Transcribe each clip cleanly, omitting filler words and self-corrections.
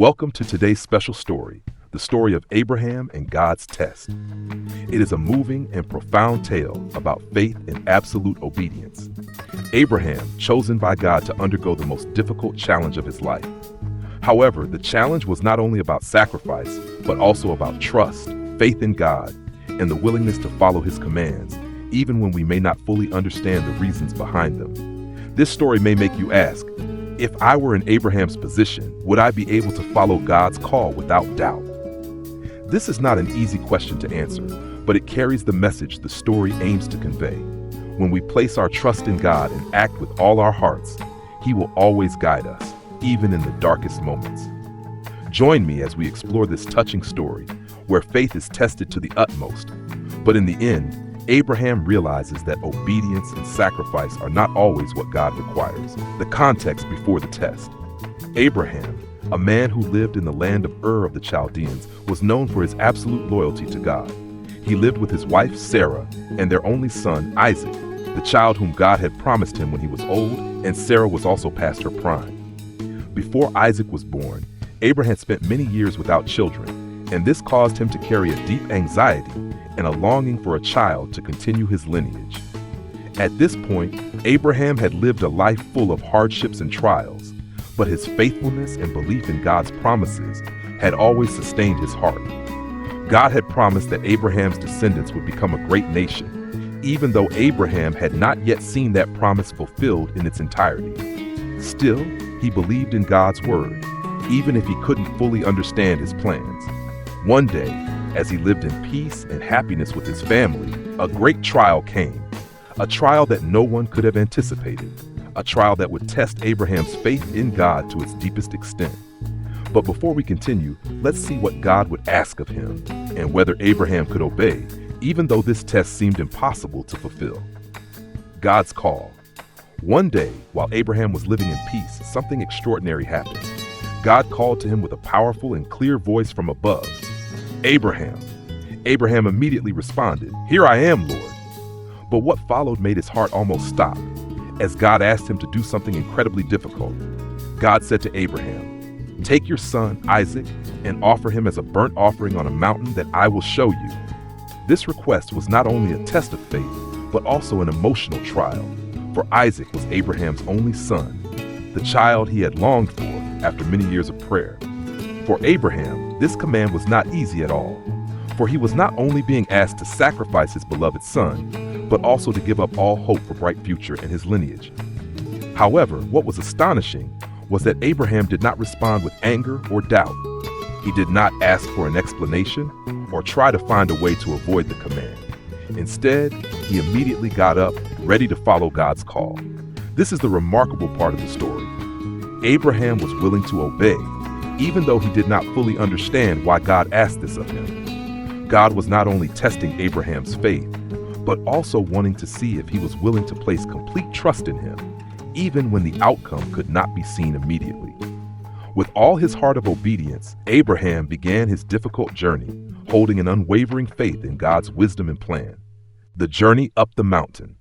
Welcome to today's special story, the story of Abraham and God's test. It is a moving and profound tale about faith and absolute obedience. Abraham, chosen by God to undergo the most difficult challenge of his life. However, the challenge was not only about sacrifice, but also about trust, faith in God, and the willingness to follow his commands, even when we may not fully understand the reasons behind them. This story may make you ask, if I were in Abraham's position, would I be able to follow God's call without doubt? This is not an easy question to answer, but it carries the message the story aims to convey. When we place our trust in God and act with all our hearts, He will always guide us, even in the darkest moments. Join me as we explore this touching story, where faith is tested to the utmost. But in the end, Abraham realizes that obedience and sacrifice are not always what God requires. The context before the test. Abraham, a man who lived in the land of Ur of the Chaldeans, was known for his absolute loyalty to God. He lived with his wife Sarah and their only son Isaac, the child whom God had promised him when he was old, and Sarah was also past her prime. Before Isaac was born, Abraham spent many years without children, and this caused him to carry a deep anxiety and a longing for a child to continue his lineage. At this point, Abraham had lived a life full of hardships and trials, but his faithfulness and belief in God's promises had always sustained his heart. God had promised that Abraham's descendants would become a great nation, even though Abraham had not yet seen that promise fulfilled in its entirety. Still, he believed in God's word, even if he couldn't fully understand his plans. One day, as he lived in peace and happiness with his family, a great trial came, a trial that no one could have anticipated, a trial that would test Abraham's faith in God to its deepest extent. But before we continue, let's see what God would ask of him and whether Abraham could obey, even though this test seemed impossible to fulfill. God's call. One day, while Abraham was living in peace, something extraordinary happened. God called to him with a powerful and clear voice from above. Abraham. Abraham immediately responded, "Here I am, Lord." But what followed made his heart almost stop, as God asked him to do something incredibly difficult. God said to Abraham, "Take your son, Isaac, and offer him as a burnt offering on a mountain that I will show you." This request was not only a test of faith, but also an emotional trial, for Isaac was Abraham's only son, the child he had longed for after many years of prayer. For Abraham, this command was not easy at all, for he was not only being asked to sacrifice his beloved son, but also to give up all hope for bright future in his lineage. However, what was astonishing was that Abraham did not respond with anger or doubt. He did not ask for an explanation or try to find a way to avoid the command. Instead, he immediately got up, ready to follow God's call. This is the remarkable part of the story. Abraham was willing to obey, even though he did not fully understand why God asked this of him. God was not only testing Abraham's faith, but also wanting to see if he was willing to place complete trust in him, even when the outcome could not be seen immediately. With all his heart of obedience, Abraham began his difficult journey, holding an unwavering faith in God's wisdom and plan. The journey up the mountain.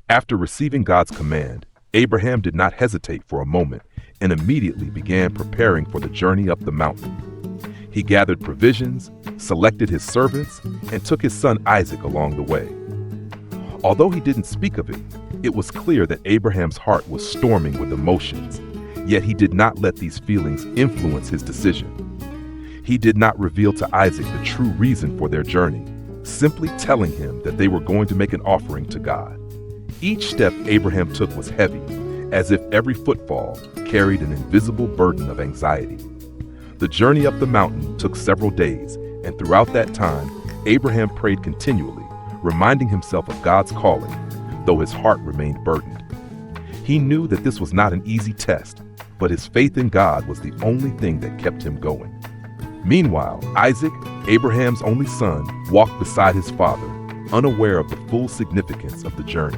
After receiving God's command, Abraham did not hesitate for a moment and immediately began preparing for the journey up the mountain. He gathered provisions, selected his servants, and took his son Isaac along the way. Although he didn't speak of it, it was clear that Abraham's heart was storming with emotions, yet he did not let these feelings influence his decision. He did not reveal to Isaac the true reason for their journey, simply telling him that they were going to make an offering to God. Each step Abraham took was heavy, as if every footfall carried an invisible burden of anxiety. The journey up the mountain took several days, and throughout that time, Abraham prayed continually, reminding himself of God's calling, though his heart remained burdened. He knew that this was not an easy test, but his faith in God was the only thing that kept him going. Meanwhile, Isaac, Abraham's only son, walked beside his father, unaware of the full significance of the journey.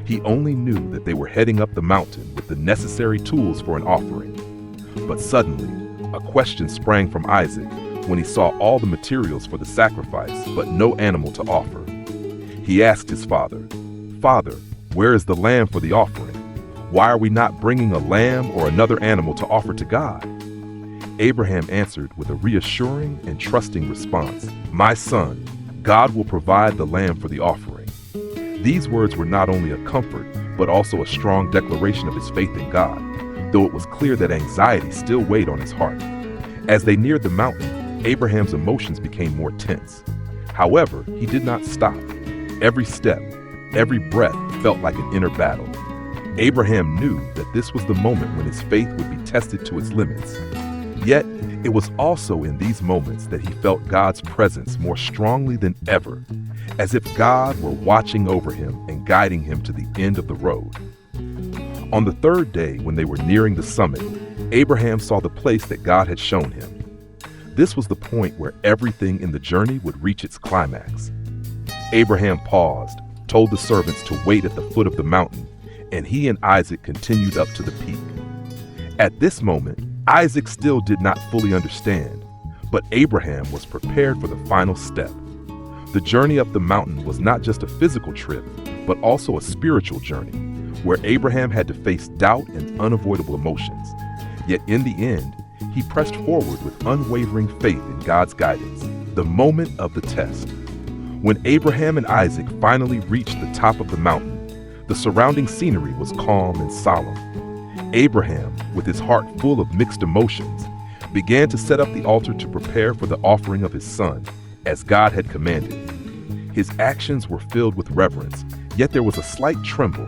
He only knew that they were heading up the mountain with the necessary tools for an offering. But suddenly, a question sprang from Isaac when he saw all the materials for the sacrifice, but no animal to offer. He asked his father, "Father, where is the lamb for the offering? Why are we not bringing a lamb or another animal to offer to God?" Abraham answered with a reassuring and trusting response. "My son, God will provide the lamb for the offering." These words were not only a comfort, but also a strong declaration of his faith in God, though it was clear that anxiety still weighed on his heart. As they neared the mountain, Abraham's emotions became more tense. However, he did not stop. Every step, every breath felt like an inner battle. Abraham knew that this was the moment when his faith would be tested to its limits. Yet, it was also in these moments that he felt God's presence more strongly than ever, as if God were watching over him and guiding him to the end of the road. On the third day, when they were nearing the summit, Abraham saw the place that God had shown him. This was the point where everything in the journey would reach its climax. Abraham paused, told the servants to wait at the foot of the mountain, and he and Isaac continued up to the peak. At this moment, Isaac still did not fully understand, but Abraham was prepared for the final step. The journey up the mountain was not just a physical trip, but also a spiritual journey, where Abraham had to face doubt and unavoidable emotions. Yet in the end, he pressed forward with unwavering faith in God's guidance. The moment of the test. When Abraham and Isaac finally reached the top of the mountain, the surrounding scenery was calm and solemn. Abraham, with his heart full of mixed emotions, began to set up the altar to prepare for the offering of his son, as God had commanded. His actions were filled with reverence, yet there was a slight tremble,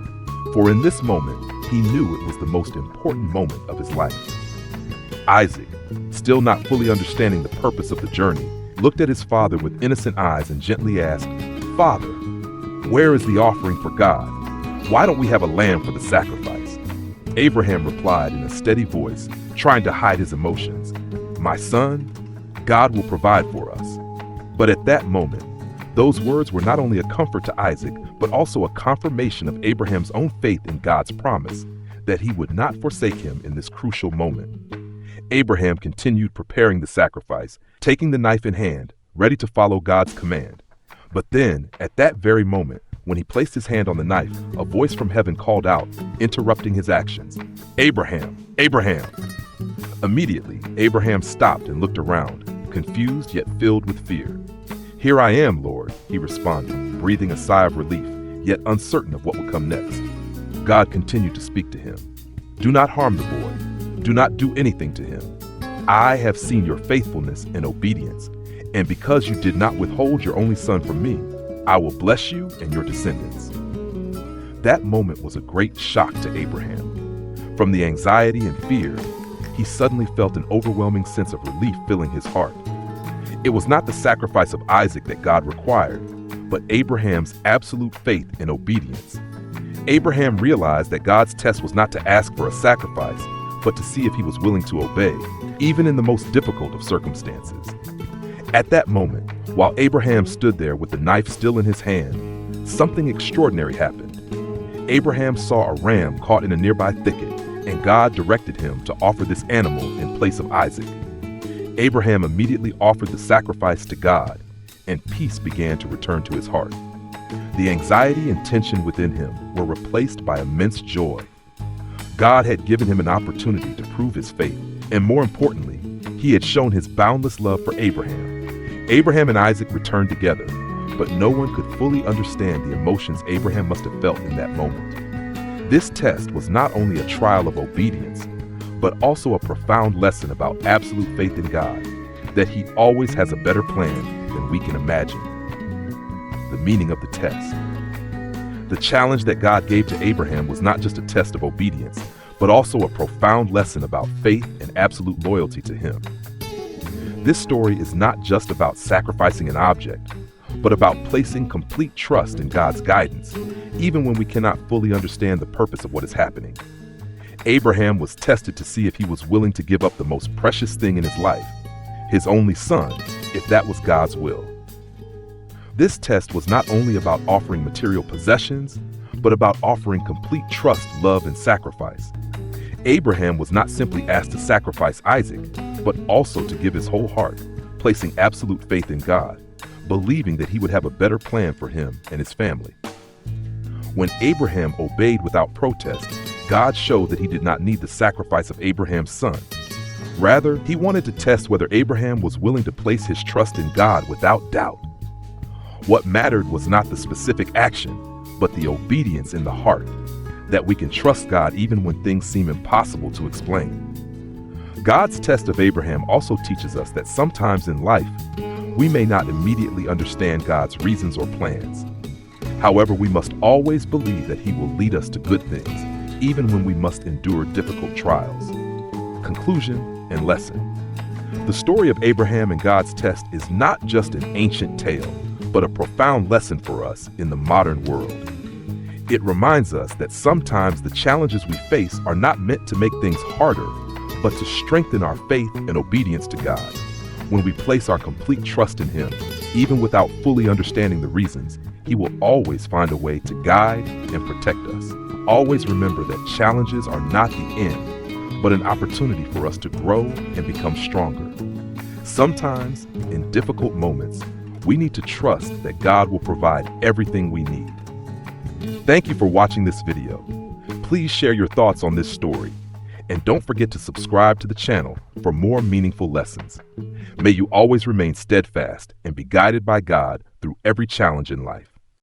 for in this moment, he knew it was the most important moment of his life. Isaac, still not fully understanding the purpose of the journey, looked at his father with innocent eyes and gently asked, "Father, where is the offering for God? Why don't we have a lamb for the sacrifice?" Abraham replied in a steady voice, trying to hide his emotions, "My son, God will provide for us." But at that moment, those words were not only a comfort to Isaac, but also a confirmation of Abraham's own faith in God's promise that he would not forsake him in this crucial moment. Abraham continued preparing the sacrifice, taking the knife in hand, ready to follow God's command. But then, at that very moment, when he placed his hand on the knife, a voice from heaven called out, interrupting his actions, "Abraham! Abraham!" Immediately, Abraham stopped and looked around, confused yet filled with fear. "Here I am, Lord," he responded, breathing a sigh of relief, yet uncertain of what would come next. God continued to speak to him. "Do not harm the boy. Do not do anything to him. I have seen your faithfulness and obedience, and because you did not withhold your only son from me, I will bless you and your descendants." That moment was a great shock to Abraham. From the anxiety and fear, he suddenly felt an overwhelming sense of relief filling his heart. It was not the sacrifice of Isaac that God required, but Abraham's absolute faith and obedience. Abraham realized that God's test was not to ask for a sacrifice, but to see if he was willing to obey, even in the most difficult of circumstances. At that moment, while Abraham stood there with the knife still in his hand, something extraordinary happened. Abraham saw a ram caught in a nearby thicket, and God directed him to offer this animal in place of Isaac. Abraham immediately offered the sacrifice to God, and peace began to return to his heart. The anxiety and tension within him were replaced by immense joy. God had given him an opportunity to prove his faith, and more importantly, he had shown his boundless love for Abraham. Abraham and Isaac returned together, but no one could fully understand the emotions Abraham must have felt in that moment. This test was not only a trial of obedience, but also a profound lesson about absolute faith in God, that he always has a better plan than we can imagine. The meaning of the test. The challenge that God gave to Abraham was not just a test of obedience, but also a profound lesson about faith and absolute loyalty to him. This story is not just about sacrificing an object, but about placing complete trust in God's guidance, even when we cannot fully understand the purpose of what is happening. Abraham was tested to see if he was willing to give up the most precious thing in his life, his only son, if that was God's will. This test was not only about offering material possessions, but about offering complete trust, love, and sacrifice. Abraham was not simply asked to sacrifice Isaac, but also to give his whole heart, placing absolute faith in God, believing that he would have a better plan for him and his family. When Abraham obeyed without protest, God showed that he did not need the sacrifice of Abraham's son, Rather, he wanted to test whether Abraham was willing to place his trust in God without doubt. What mattered was not the specific action, but the obedience in the heart, that we can trust God even when things seem impossible to explain. God's test of Abraham also teaches us that sometimes in life, we may not immediately understand God's reasons or plans. However, we must always believe that He will lead us to good things, even when we must endure difficult trials. Conclusion and lesson. The story of Abraham and God's test is not just an ancient tale, but a profound lesson for us in the modern world. It reminds us that sometimes the challenges we face are not meant to make things harder, but to strengthen our faith and obedience to God. When we place our complete trust in Him, even without fully understanding the reasons, He will always find a way to guide and protect us. Always remember that challenges are not the end, but an opportunity for us to grow and become stronger. Sometimes, in difficult moments, we need to trust that God will provide everything we need. Thank you for watching this video. Please share your thoughts on this story, and don't forget to subscribe to the channel for more meaningful lessons. May you always remain steadfast and be guided by God through every challenge in life.